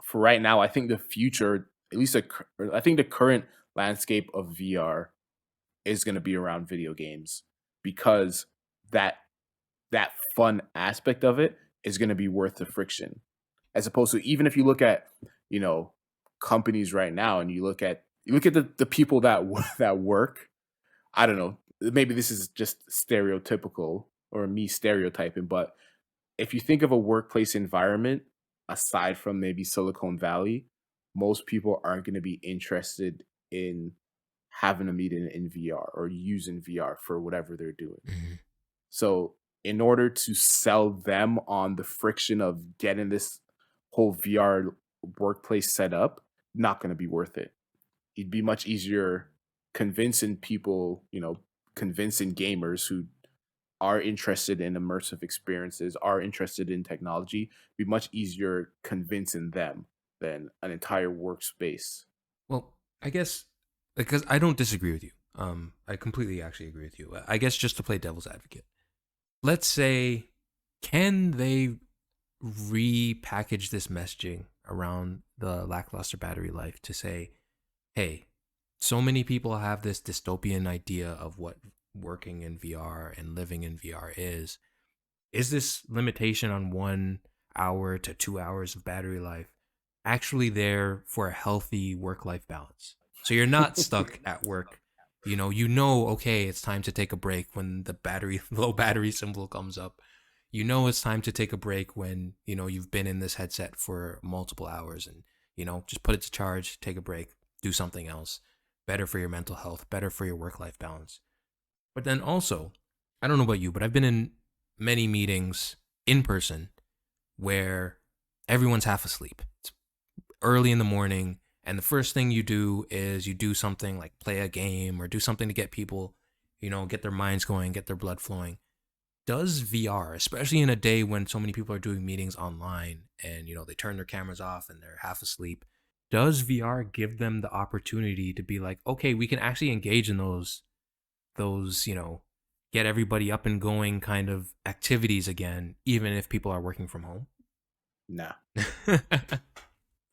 for right now, I think the future, at least I think the current landscape of VR is going to be around video games, because that that fun aspect of it is going to be worth the friction. As opposed to, even if you look at, you know, companies right now, and you look at the people that that work, I don't know, maybe this is just stereotypical or me stereotyping, but if you think of a workplace environment aside from maybe Silicon Valley, most people aren't going to be interested in having a meeting in VR or using VR for whatever they're doing. Mhm. So, in order to sell them on the friction of getting this whole VR workplace set up, not going to be worth it. It'd be much easier convincing people, convincing gamers who are interested in immersive experiences, are interested in technology, be much easier convincing them than an entire workspace. Well, I guess because I don't disagree with you. I completely actually agree with you. I guess just to play devil's advocate, let's say, can they repackage this messaging around the lackluster battery life to say, hey, so many people have this dystopian idea of what working in VR and living in VR is. Is this limitation on 1 hour to 2 hours of battery life actually there for a healthy work life balance? So you're not stuck at work. Okay, it's time to take a break when the battery, low battery symbol comes up. It's time to take a break when, you've been in this headset for multiple hours and, just put it to charge, take a break, do something else. Better for your mental health, better for your work life balance. But then also, I don't know about you, but I've been in many meetings in person where everyone's half asleep. It's early in the morning, and the first thing you do is you do something like play a game or do something to get people, get their minds going, get their blood flowing. Does VR, especially in a day when so many people are doing meetings online and, they turn their cameras off and they're half asleep, does VR give them the opportunity to be like, okay, we can actually engage in those, get everybody up and going kind of activities again, even if people are working from home? Nah.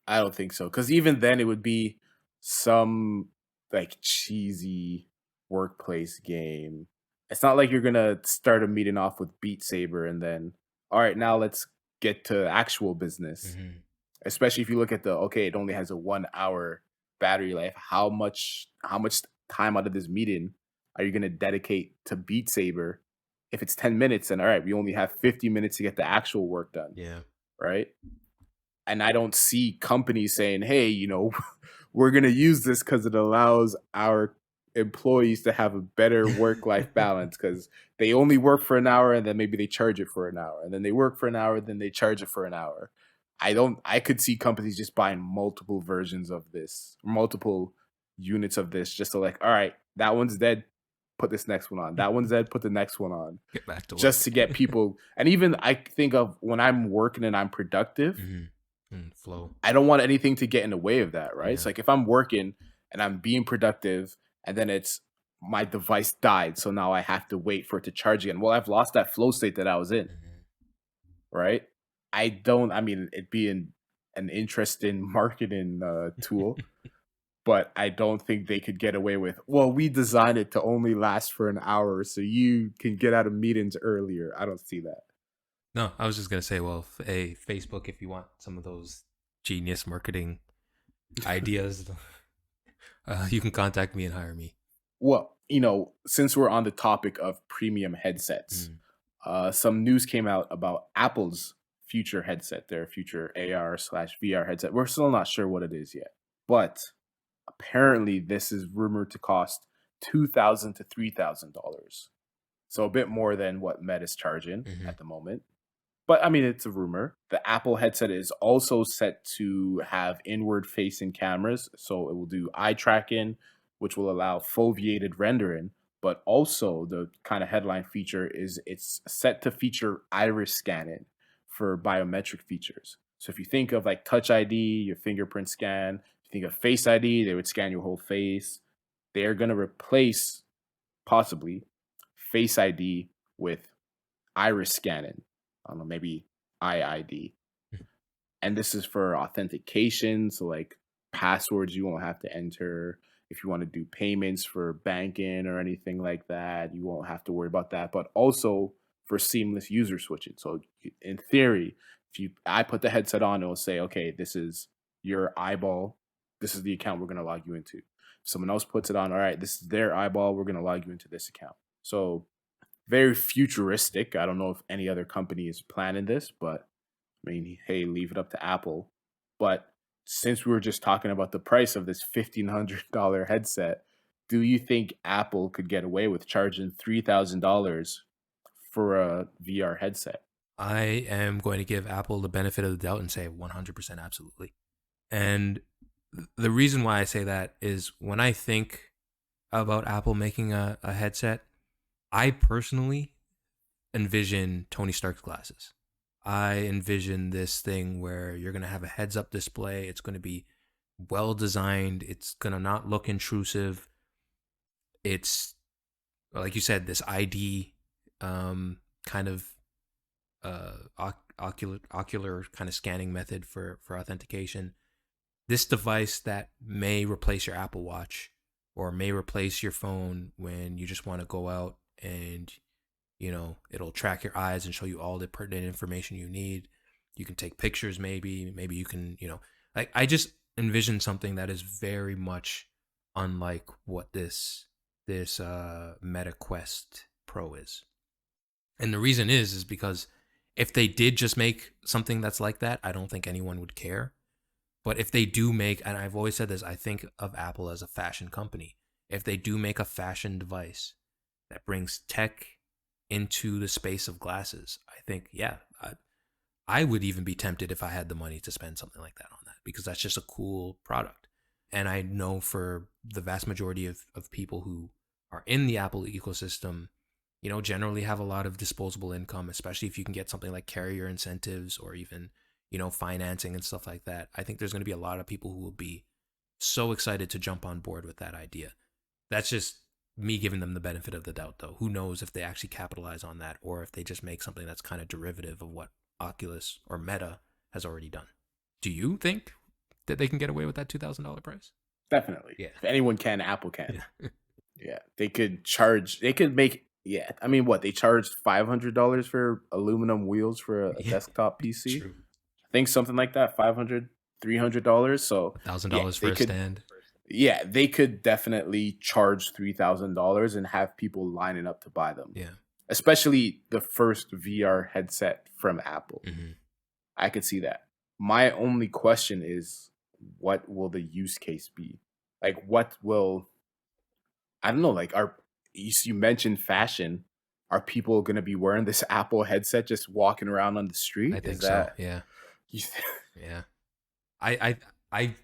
I don't think so. Because even then, it would be some like cheesy workplace game. It's not like you're gonna start a meeting off with Beat Saber and then, all right, now let's get to actual business. Mhm. Especially if you look at okay, it only has a 1 hour battery life. How much time out of this meeting are you gonna dedicate to Beat Saber? If it's 10 minutes, then all right, we only have 50 minutes to get the actual work done, Yeah. right? And I don't see companies saying, "Hey, we're gonna use this because it allows our employees to have a better work-life balance." Because they only work for an hour and then maybe they charge it for an hour, and then they work for an hour, then they charge it for an hour. I could see companies just buying multiple versions of this, multiple units of this, just to like, all right, that one's dead, put this next one on. That one's dead, put the next one on. Get back to Just work. to get people. And even I think of when I'm working and I'm productive, Mhm. Flow. I don't want anything to get in the way of that, right? It's Yeah. like if I'm working and I'm being productive and then it's my device died, so now I have to wait for it to charge again. Well, I've lost that flow state that I was in, Mhm. right? I mean, it being an interesting marketing tool, but I don't think they could get away with, well, we designed it to only last for an hour so you can get out of meetings earlier. I don't see that. No, I was just gonna say, well, hey, Facebook, if you want some of those genius marketing ideas, you can contact me and hire me. Well, since we're on the topic of premium headsets, Mm. some news came out about Apple's future headset, their future AR/VR headset. We're still not sure what it is yet, but apparently this is rumored to cost $2,000 to $3,000. So a bit more than what Meta's charging Hmm. at the moment. But I mean, it's a rumor. The Apple headset is also set to have inward facing cameras. So it will do eye tracking, which will allow foveated rendering. But also, the kind of headline feature is it's set to feature iris scanning for biometric features. So if you think of like Touch ID, your fingerprint scan, if you think of Face ID, they would scan your whole face. They're going to replace possibly Face ID with iris scanning. I don't know, maybe IID. And this is for authentication. So, like passwords, you won't have to enter. If you want to do payments for banking or anything like that, you won't have to worry about that. But also for seamless user switching. So, in theory, I put the headset on, it will say, okay, this is your eyeball. This is the account we're going to log you into. If someone else puts it on, all right, this is their eyeball. We're going to log you into this account. So, very futuristic. I don't know if any other company is planning this, but I mean, hey, leave it up to Apple. But since we were just talking about the price of this $1,500 headset, do you think Apple could get away with charging $3,000 for a VR headset? I am going to give Apple the benefit of the doubt and say 100% absolutely. And the reason why I say that is when I think about Apple making a headset, I personally envision Tony Stark's glasses. I envision this thing where you're going to have a heads up display. It's going to be well designed. It's going to not look intrusive. It's, like you said, this ID kind of ocular kind of scanning method for authentication. This device that may replace your Apple Watch or may replace your phone when you just want to go out and it'll track your eyes and show you all the pertinent information you need. You can take pictures, maybe you can, like I just envision something that is very much unlike what this Meta Quest Pro is. And the reason is because if they did just make something that's like that, I don't think anyone would care. But if they do make, and I've always said this, I think of Apple as a fashion company. If they do make a fashion device that brings tech into the space of glasses, I think, yeah, I would even be tempted if I had the money to spend something like that on that because that's just a cool product. And I know for the vast majority of people who are in the Apple ecosystem, generally have a lot of disposable income, especially if you can get something like carrier incentives or even, financing and stuff like that. I think there's going to be a lot of people who will be so excited to jump on board with that idea. That's just me giving them the benefit of the doubt, though. Who knows if they actually capitalize on that or if they just make something that's kind of derivative of what Oculus or Meta has already done. Do you think that they can get away with that $2,000 price? Definitely. Yeah. If anyone can, Apple can. Yeah. Yeah. They could make, yeah. I mean, what? They charged $500 for aluminum wheels for a Yeah. desktop PC? True. I think something like that, $500, $300. So yeah, $1,000 for they a could stand. they could definitely charge $3,000 and have people lining up to buy them. Yeah. Especially the first VR headset from Apple. Mm-hmm. I could see that. My only question is what will the use case be? Like what will I don't know, like you mentioned fashion. Are people going to be wearing this Apple headset just walking around on the I street? Is think so. that Yeah. you Yeah. I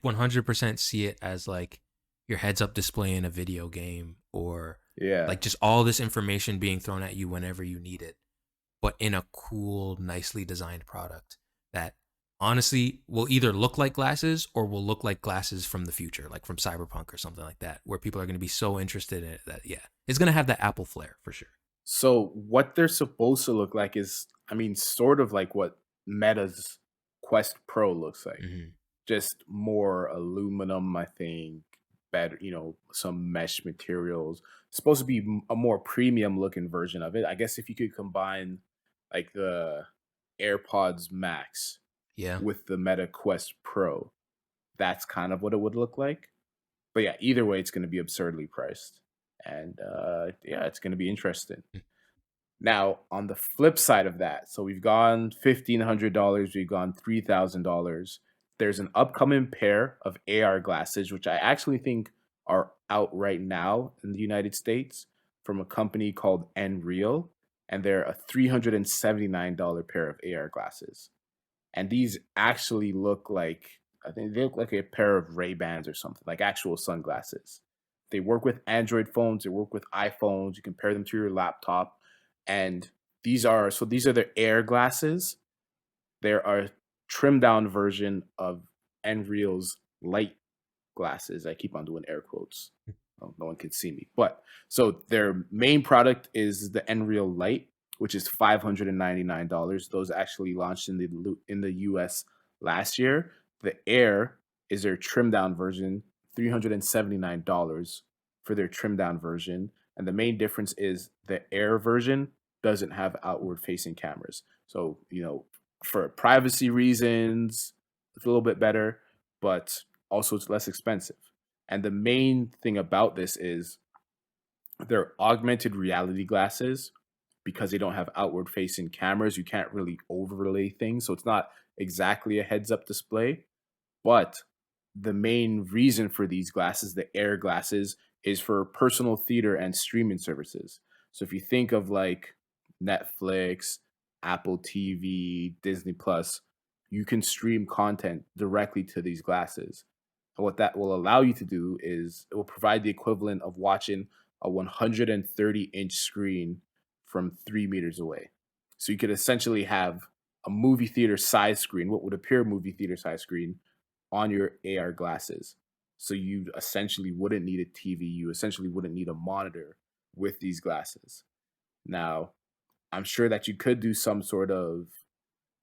100% see it as like your heads up display in a video game or Yeah. like just all this information being thrown at you whenever you need it, but in a cool, nicely designed product that honestly will either look like glasses or will look like glasses from the future, like from Cyberpunk or something like that, where people are going to be so interested in it that, yeah, it's going to have that Apple flair for sure. So what they're supposed to look like is, I mean, sort of like what Meta's Quest Pro looks like. Hmm. Just more aluminum, I think, better, some mesh materials. Supposed to be a more premium looking version of it. I guess if you could combine like the AirPods Max Yeah. with the Meta Quest Pro, that's kind of what it would look like. But yeah, either way, it's going to be absurdly priced. And yeah, it's going to be interesting. Now, on the flip side of that, so we've gone $1,500, we've gone $3,000. There's an upcoming pair of AR glasses, which I actually think are out right now in the United States from a company called Nreal, and they're a $379 pair of AR glasses. And these actually look like, I think they look like a pair of Ray-Bans or something, like actual sunglasses. They work with Android phones, they work with iPhones, you can pair them to your laptop. And these are the Air glasses. There are trimmed down version of Nreal's light glasses. I keep on doing air quotes. Well, no one can see me. But so their main product is the Nreal Lite, which is $599. Those actually launched in the US last year. The Air is their trimmed down version, $379 for their trimmed down version. And the main difference is the Air version doesn't have outward facing cameras. So, for privacy reasons, it's a little bit better, but also it's less expensive. And the main thing about this is they're augmented reality glasses because they don't have outward facing cameras. You can't really overlay things. So it's not exactly a heads up display, but the main reason for these glasses, the Air glasses, is for personal theater and streaming services. So if you think of like Netflix, Apple TV, Disney Plus, you can stream content directly to these glasses. And what that will allow you to do is it will provide the equivalent of watching a 130-inch screen from 3 meters away. So you could essentially have a movie theater size screen, what would appear a movie theater size screen, on your AR glasses. So you essentially wouldn't need a TV. You essentially wouldn't need a monitor with these glasses. Now, I'm sure that you could do some sort of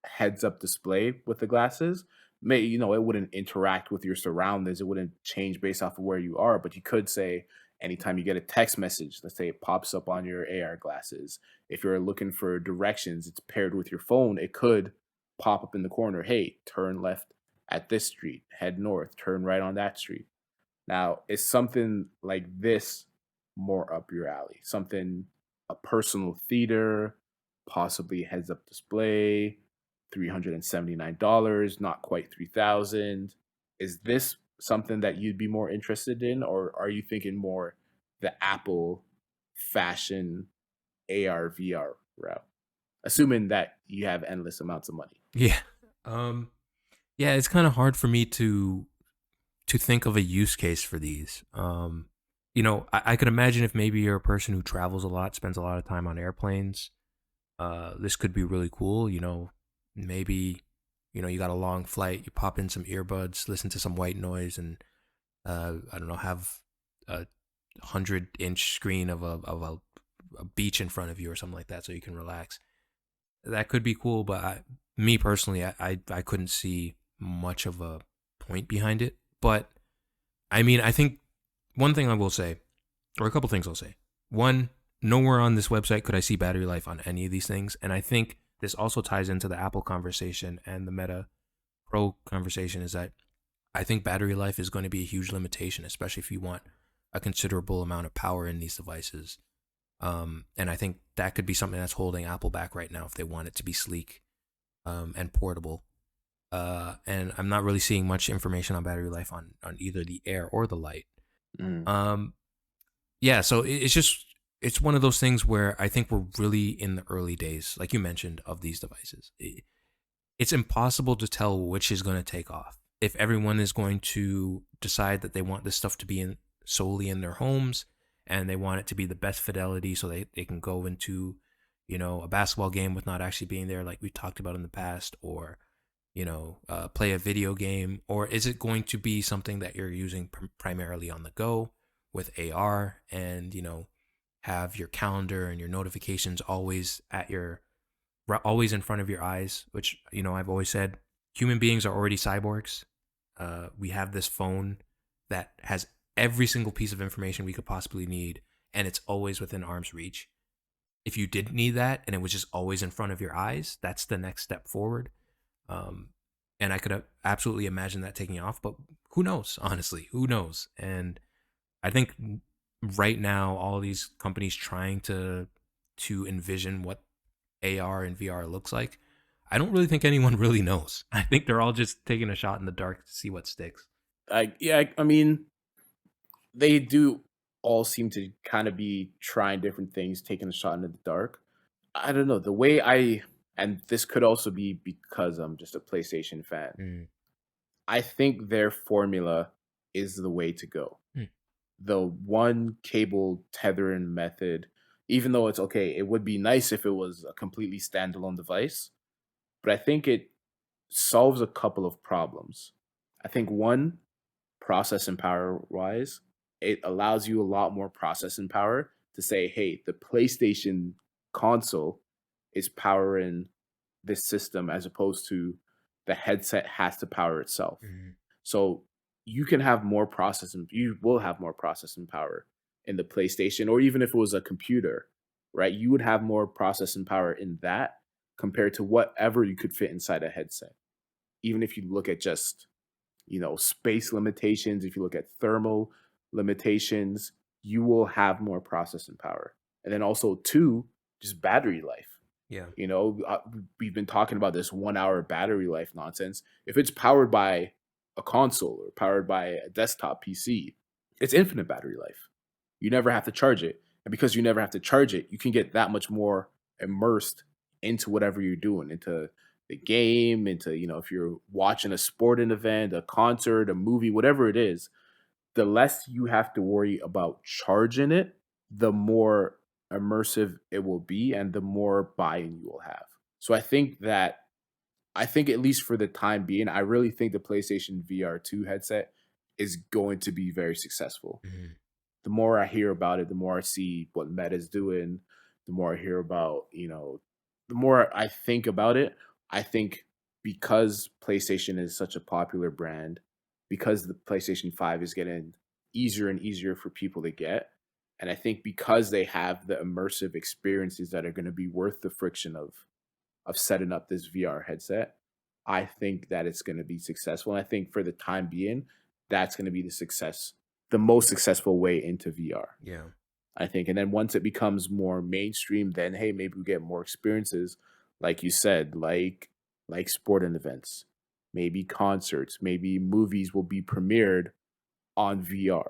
heads up display with the glasses. It wouldn't interact with your surroundings. It wouldn't change based off of where you are, but you could say anytime you get a text message, let's say it pops up on your AR glasses. If you're looking for directions, it's paired with your phone, it could pop up in the corner. Hey, turn left at this street, head north, turn right on that street. Now, is something like this more up your alley? Something, a personal theater, possibly heads up display, $379, not quite 3,000. Is this something that you'd be more interested in, or are you thinking more the Apple fashion AR VR route? Assuming that you have endless amounts of money. Yeah. Um, yeah, it's kind of hard for me to think of a use case for these. I could imagine if maybe you're a person who travels a lot, spends a lot of time on airplanes, this could be really cool. Maybe, you got a long flight, you pop in some earbuds, listen to some white noise, and I don't know, have a 100-inch screen of a beach in front of you or something like that, so you can relax. That could be cool, but me personally, I couldn't see much of a point behind it. But I mean, I think one thing I will say, or a couple things I'll say. One, nowhere on this website could I see battery life on any of these things. And I think this also ties into the Apple conversation and the Meta Pro conversation, is that I think battery life is going to be a huge limitation, especially if you want a considerable amount of power in these devices. And I think that could be something that's holding Apple back right now if they want it to be sleek and portable. And I'm not really seeing much information on battery life on either the Air or the Lite. Mm. Yeah, so it's one of those things where I think we're really in the early days, like you mentioned, of these devices. It's impossible to tell which is going to take off. If everyone is going to decide that they want this stuff to be solely in their homes, and they want it to be the best fidelity so they can go into, a basketball game with not actually being there, like we talked about in the past, or play a video game, or is it going to be something that you're using primarily on the go with AR, and have your calendar and your notifications always in front of your eyes, which I've always said human beings are already cyborgs. We have this phone that has every single piece of information we could possibly need, and it's always within arm's reach. If you didn't need that and it was just always in front of your eyes, that's the next step forward. Um, and I could absolutely imagine that taking off, but who knows? Honestly, who knows? And I think right now, all of these companies trying to envision what AR and VR looks like, I don't really think anyone really knows. I think they're all just taking a shot in the dark to see what sticks. I mean, they do all seem to kind of be trying different things, taking a shot into the dark. I don't know the way and this could also be because I'm just a PlayStation fan. Mm, I think their formula is the way to go. mm, The one cable tethering method, even though it's okay, it would be nice if it was a completely standalone device, but I think it solves a couple of problems. I think one, processing power wise, it allows you a lot more processing power to say, hey, the PlayStation console is powering this system as opposed to the headset has to power itself. mm, So you can have more processing, you will have more processing power in the PlayStation, or even if it was a computer, right? You would have more processing power in that compared to whatever you could fit inside a headset. Even if you look at just, space limitations, if you look at thermal limitations, you will have more processing power. And then also, two, just battery life. yeah. We've been talking about this 1 hour battery life nonsense. If it's powered by a console or powered by a desktop PC, it's infinite battery life. You never have to charge it. And because you never have to charge it, you can get that much more immersed into whatever you're doing, into the game, into, if you're watching a sporting event, a concert, a movie, whatever it is, the less you have to worry about charging it, the more immersive it will be and the more buy-in you will have. So I think at least for the time being, I really think the PlayStation VR 2 headset is going to be very successful. Mm, The more I hear about it, the more I see what Meta's doing, the more I hear about, the more I think about it, I think because PlayStation is such a popular brand, because the PlayStation 5 is getting easier and easier for people to get, and I think because they have the immersive experiences that are going to be worth the friction of setting up this VR headset, I think that it's going to be successful. And I think for the time being, that's going to be the most successful way into VR. yeah. I think. And then once it becomes more mainstream, then hey, maybe we get more experiences, like you said, like sporting events, maybe concerts, maybe movies will be premiered on VR.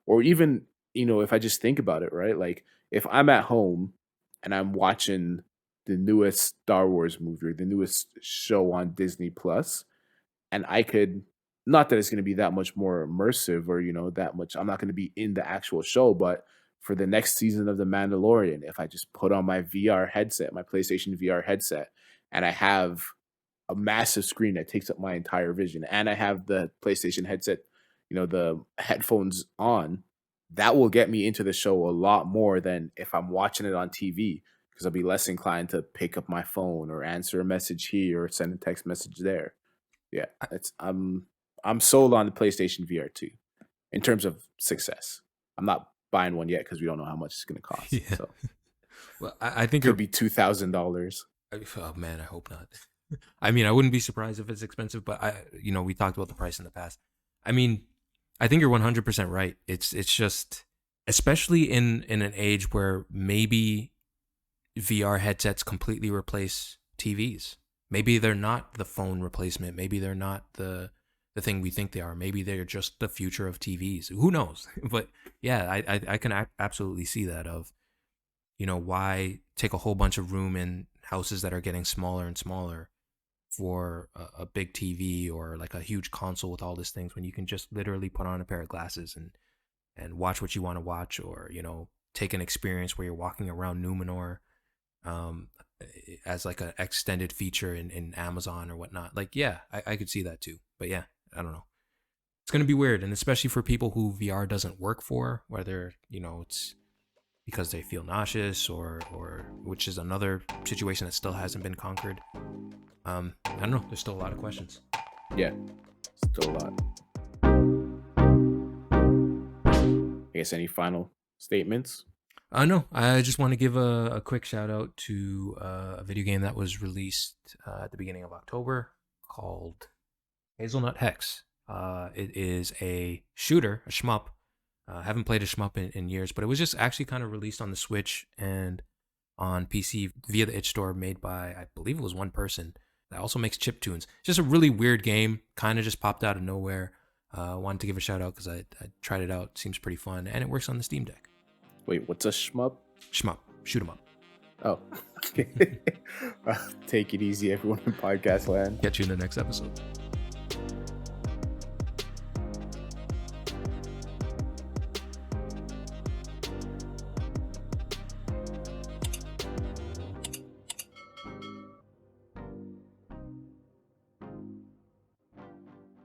Or even, if I just think about it, right? Like if I'm at home and I'm watching the newest Star Wars movie or the newest show on Disney Plus, and I could, not that it's going to be that much more immersive or that much, I'm not going to be in the actual show, but for the next season of The Mandalorian, if I just put on my VR headset, my PlayStation VR headset, and I have a massive screen that takes up my entire vision, and I have the PlayStation headset, the headphones on, that will get me into the show a lot more than if I'm watching it on TV, because I'll be less inclined to pick up my phone or answer a message here or send a text message there. Yeah, I, it's I'm sold on the PlayStation VR 2 in terms of success. I'm not buying one yet because we don't know how much it's going to cost. yeah. So Well, I think could you're. be $2,000. Oh man, I hope not. I mean, I wouldn't be surprised if it's expensive, but we talked about the price in the past. I mean, I think you're 100% right. It's just, especially in an age where maybe VR headsets completely replace TVs. Maybe they're not the phone replacement. Maybe they're not the thing we think they are. Maybe they're just the future of TVs. Who knows? But yeah, I can absolutely see that of, why take a whole bunch of room in houses that are getting smaller and smaller for a big TV or like a huge console with all these things when you can just literally put on a pair of glasses and watch what you want to watch, or take an experience where you're walking around Numenor, um as like an extended feature in Amazon or whatnot. Like, yeah, I could see that too. But yeah, I don't know. It's gonna be weird, and especially for people who VR doesn't work for, whether it's because they feel nauseous or which is another situation that still hasn't been conquered. I don't know. There's still a lot of questions. Yeah, still a lot. I guess any final statements? No, I just want to give a quick shout out to a video game that was released at the beginning of October called Hazelnut Hex. It is a shooter, a shmup. Haven't played a shmup in years, but it was just actually kind of released on the Switch and on PC via the itch store, made by, I believe it was one person that also makes chip tunes. Just a really weird game, kind of just popped out of nowhere. Wanted to give a shout out because I tried it out. Seems pretty fun, and it works on the Steam Deck. Wait, what's a shmup? Shmup, shoot 'em up. Oh, take it easy, everyone in podcast land. Catch you in the next episode.